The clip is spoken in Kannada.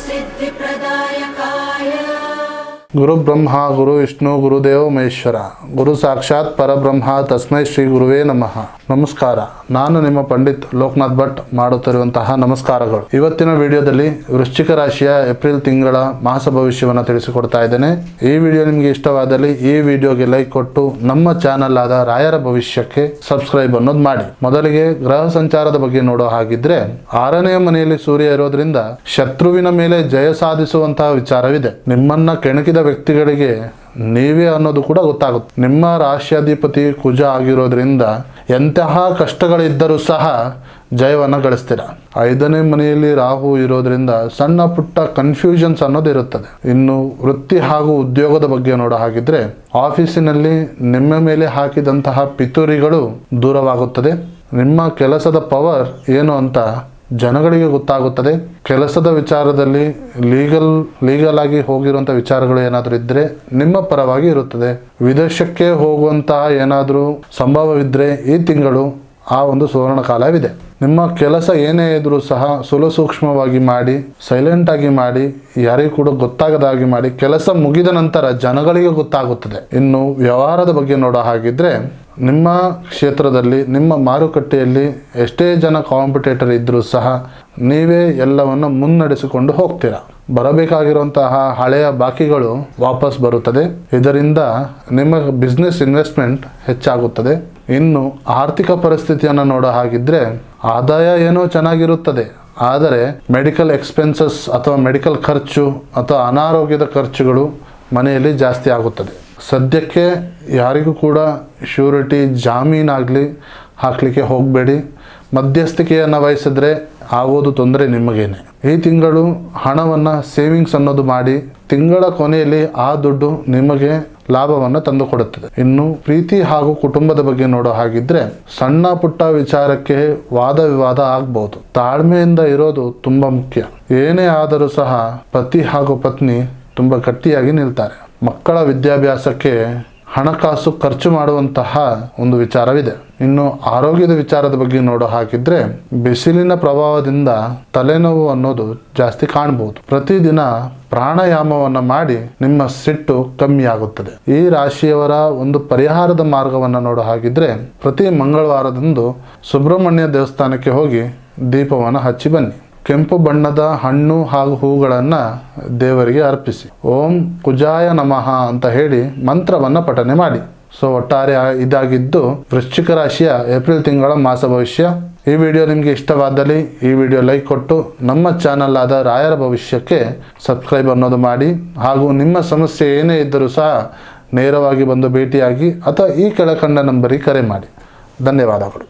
सिद्धिप्रदायकाय गुरु ब्रह्मा गुरु विष्णु गुरुदेव महेश्वर गुरु साक्षाತ್ ಪರಬ್ರಹ್ಮ ತಸ್ಮೈ ಶ್ರೀ ಗುರುವೇ ನಮಃ. ನಮಸ್ಕಾರ. ನಾನು ನಿಮ್ಮ ಪಂಡಿತ್ ಲೋಕನಾಥ್ ಭಟ್ ಮಾಡುತ್ತಿರುವಂತಹ ನಮಸ್ಕಾರಗಳು. ಇವತ್ತಿನ ವಿಡಿಯೋದಲ್ಲಿ ವೃಶ್ಚಿಕ ರಾಶಿಯ ಏಪ್ರಿಲ್ ತಿಂಗಳ ಮಾಸ ಭವಿಷ್ಯವನ್ನು ತಿಳಿಸಿಕೊಡ್ತಾ ಇದ್ದೇನೆ. ಈ ವಿಡಿಯೋ ನಿಮಗೆ ಇಷ್ಟವಾದಲ್ಲಿ ಈ ವಿಡಿಯೋಗೆ ಲೈಕ್ ಕೊಟ್ಟು ನಮ್ಮ ಚಾನಲ್ ಆದ ರಾಯರ ಭವಿಷ್ಯಕ್ಕೆ ಸಬ್ಸ್ಕ್ರೈಬ್ ಅನ್ನೋದು ಮಾಡಿ. ಮೊದಲಿಗೆ ಗ್ರಹ ಸಂಚಾರದ ಬಗ್ಗೆ ನೋಡೋ ಹಾಗಿದ್ರೆ 6ನೇ ಮನೆಯಲ್ಲಿ ಸೂರ್ಯ ಇರೋದ್ರಿಂದ ಶತ್ರುವಿನ ಮೇಲೆ ಜಯ ಸಾಧಿಸುವಂತಹ ವಿಚಾರವಿದೆ. ನಿಮ್ಮನ್ನ ಕೆಣಕಿದ ವ್ಯಕ್ತಿಗಳಿಗೆ ನೀವೇ ಅನ್ನೋದು ಕೂಡ ಗೊತ್ತಾಗುತ್ತೆ. ನಿಮ್ಮ ರಾಶ್ಯಾಧಿಪತಿ ಕುಜ ಆಗಿರೋದ್ರಿಂದ ಎಂತಹ ಕಷ್ಟಗಳಿದ್ದರೂ ಸಹ ಜಯವನ್ನು ಗಳಿಸ್ತೀರ. 5ನೇ ಮನೆಯಲ್ಲಿ ರಾಹು ಇರೋದ್ರಿಂದ ಸಣ್ಣ ಪುಟ್ಟ ಕನ್ಫ್ಯೂಷನ್ಸ್ ಅನ್ನೋದು ಇರುತ್ತದೆ. ಇನ್ನು ವೃತ್ತಿ ಹಾಗೂ ಉದ್ಯೋಗದ ಬಗ್ಗೆ ನೋಡೋ ಹಾಗಿದ್ರೆ ಆಫೀಸಿನಲ್ಲಿ ನಿಮ್ಮ ಮೇಲೆ ಹಾಕಿದಂತಹ ಪಿತೂರಿಗಳು ದೂರವಾಗುತ್ತದೆ. ನಿಮ್ಮ ಕೆಲಸದ ಪವರ್ ಏನು ಅಂತ ಜನಗಳಿಗೆ ಗೊತ್ತಾಗುತ್ತದೆ. ಕೆಲಸದ ವಿಚಾರದಲ್ಲಿ ಲೀಗಲ್ ಆಗಿ ಹೋಗಿರುವಂಥ ವಿಚಾರಗಳು ಏನಾದರೂ ಇದ್ದರೆ ನಿಮ್ಮ ಪರವಾಗಿ ಇರುತ್ತದೆ. ವಿದೇಶಕ್ಕೆ ಹೋಗುವಂತಹ ಏನಾದರೂ ಸಂಭವವಿದ್ದರೆ ಈ ತಿಂಗಳು ಆ ಒಂದು ಸುವರ್ಣ ಕಾಲವಿದೆ. ನಿಮ್ಮ ಕೆಲಸ ಏನೇ ಇದ್ರೂ ಸಹ ಸೂಕ್ಷ್ಮವಾಗಿ ಮಾಡಿ, ಸೈಲೆಂಟ್ ಆಗಿ ಮಾಡಿ, ಯಾರಿಗೂ ಕೂಡ ಗೊತ್ತಾಗದಾಗಿ ಮಾಡಿ. ಕೆಲಸ ಮುಗಿದ ನಂತರ ಜನಗಳಿಗೆ ಗೊತ್ತಾಗುತ್ತದೆ. ಇನ್ನು ವ್ಯವಹಾರದ ಬಗ್ಗೆ ನೋಡೋ ಹಾಗಿದ್ರೆ ನಿಮ್ಮ ಕ್ಷೇತ್ರದಲ್ಲಿ ನಿಮ್ಮ ಮಾರುಕಟ್ಟೆಯಲ್ಲಿ ಎಷ್ಟೇ ಜನ ಕಾಂಪಿಟೇಟರ್ ಇದ್ದರೂ ಸಹ ನೀವೇ ಎಲ್ಲವನ್ನು ಮುನ್ನಡೆಸಿಕೊಂಡು ಹೋಗ್ತೀರಾ. ಬರಬೇಕಾಗಿರುವಂತಹ ಹಳೆಯ ಬಾಕಿಗಳು ವಾಪಸ್ ಬರುತ್ತದೆ. ಇದರಿಂದ ನಿಮ್ಮ ಬಿಸ್ನೆಸ್ ಇನ್ವೆಸ್ಟ್ಮೆಂಟ್ ಹೆಚ್ಚಾಗುತ್ತದೆ. ಇನ್ನು ಆರ್ಥಿಕ ಪರಿಸ್ಥಿತಿಯನ್ನು ನೋಡೋ ಹಾಗಿದ್ರೆ ಆದಾಯ ಏನೋ ಚೆನ್ನಾಗಿರುತ್ತದೆ, ಆದರೆ ಮೆಡಿಕಲ್ ಎಕ್ಸ್ಪೆನ್ಸಸ್ ಅಥವಾ ಮೆಡಿಕಲ್ ಖರ್ಚು ಅಥವಾ ಅನಾರೋಗ್ಯದ ಖರ್ಚುಗಳು ಮನೆಯಲ್ಲಿ ಜಾಸ್ತಿ ಆಗುತ್ತದೆ. ಸದ್ಯಕ್ಕೆ ಯಾರಿಗೂ ಕೂಡ ಶ್ಯೂರಿಟಿ ಜಾಮೀನಾಗಲಿ ಹಾಕಲಿಕ್ಕೆ ಹೋಗಬೇಡಿ. ಮಧ್ಯಸ್ಥಿಕೆಯನ್ನು ವಹಿಸಿದ್ರೆ ಆಗೋದು ತೊಂದರೆ ನಿಮಗೇನೆ. ಈ ತಿಂಗಳು ಹಣವನ್ನು ಸೇವಿಂಗ್ಸ್ ಅನ್ನೋದು ಮಾಡಿ, ತಿಂಗಳ ಕೊನೆಯಲ್ಲಿ ಆ ದುಡ್ಡು ನಿಮಗೆ ಲಾಭವನ್ನು ತಂದುಕೊಡುತ್ತದೆ. ಇನ್ನು ಪ್ರೀತಿ ಹಾಗೂ ಕುಟುಂಬದ ಬಗ್ಗೆ ನೋಡೋ ಹಾಗಿದ್ರೆ ಸಣ್ಣ ಪುಟ್ಟ ವಿಚಾರಕ್ಕೆ ವಾದ ವಿವಾದ ಆಗ್ಬಹುದು. ತಾಳ್ಮೆಯಿಂದ ಇರೋದು ತುಂಬ ಮುಖ್ಯ. ಏನೇ ಆದರೂ ಸಹ ಪತಿ ಹಾಗೂ ಪತ್ನಿ ತುಂಬ ಗಟ್ಟಿಯಾಗಿ ನಿಲ್ತಾರೆ. ಮಕ್ಕಳ ವಿದ್ಯಾಭ್ಯಾಸಕ್ಕೆ ಹಣಕಾಸು ಖರ್ಚು ಮಾಡುವಂತಹ ಒಂದು ವಿಚಾರವಿದೆ. ಇನ್ನು ಆರೋಗ್ಯದ ವಿಚಾರದ ಬಗ್ಗೆ ನೋಡೋ ಹಾಕಿದ್ರೆ ಬಿಸಿಲಿನ ಪ್ರಭಾವದಿಂದ ತಲೆನೋವು ಅನ್ನೋದು ಜಾಸ್ತಿ ಕಾಣಬಹುದು. ಪ್ರತಿದಿನ ಪ್ರಾಣಾಯಾಮವನ್ನು ಮಾಡಿ ನಿಮ್ಮ ಸಿಟ್ಟು ಕಮ್ಮಿ ಆಗುತ್ತದೆ. ಈ ರಾಶಿಯವರ ಒಂದು ಪರಿಹಾರದ ಮಾರ್ಗವನ್ನು ನೋಡೋ ಹಾಗಿದ್ರೆ ಪ್ರತಿ ಮಂಗಳವಾರದಂದು ಸುಬ್ರಹ್ಮಣ್ಯ ದೇವಸ್ಥಾನಕ್ಕೆ ಹೋಗಿ ದೀಪವನ್ನು ಹಚ್ಚಿ ಬನ್ನಿ. ಕೆಂಪು ಬಣ್ಣದ ಹಣ್ಣು ಹಾಗೂ ಹೂಗಳನ್ನು ದೇವರಿಗೆ ಅರ್ಪಿಸಿ ಓಂ ಕುಜಾಯ ನಮಃ ಅಂತ ಹೇಳಿ ಮಂತ್ರವನ್ನು ಪಠನೆ ಮಾಡಿ. ಸೊ ಒಟ್ಟಾರೆ ಇದಾಗಿದ್ದು ವೃಶ್ಚಿಕ ರಾಶಿಯ ಏಪ್ರಿಲ್ ತಿಂಗಳ ಮಾಸ ಭವಿಷ್ಯ. ಈ ವಿಡಿಯೋ ನಿಮಗೆ ಇಷ್ಟವಾದಲ್ಲಿ ಈ ವಿಡಿಯೋ ಲೈಕ್ ಕೊಟ್ಟು ನಮ್ಮ ಚಾನಲ್ ಆದ ರಾಯರ ಭವಿಷ್ಯಕ್ಕೆ ಸಬ್ಸ್ಕ್ರೈಬ್ ಅನ್ನೋದು ಮಾಡಿ. ಹಾಗೂ ನಿಮ್ಮ ಸಮಸ್ಯೆ ಏನೇ ಇದ್ದರೂ ಸಹ ನೇರವಾಗಿ ಬಂದು ಭೇಟಿಯಾಗಿ ಅಥವಾ ಈ ಕೆಳಕಂಡ ನಂಬರಿಗೆ ಕರೆ ಮಾಡಿ. ಧನ್ಯವಾದಗಳು.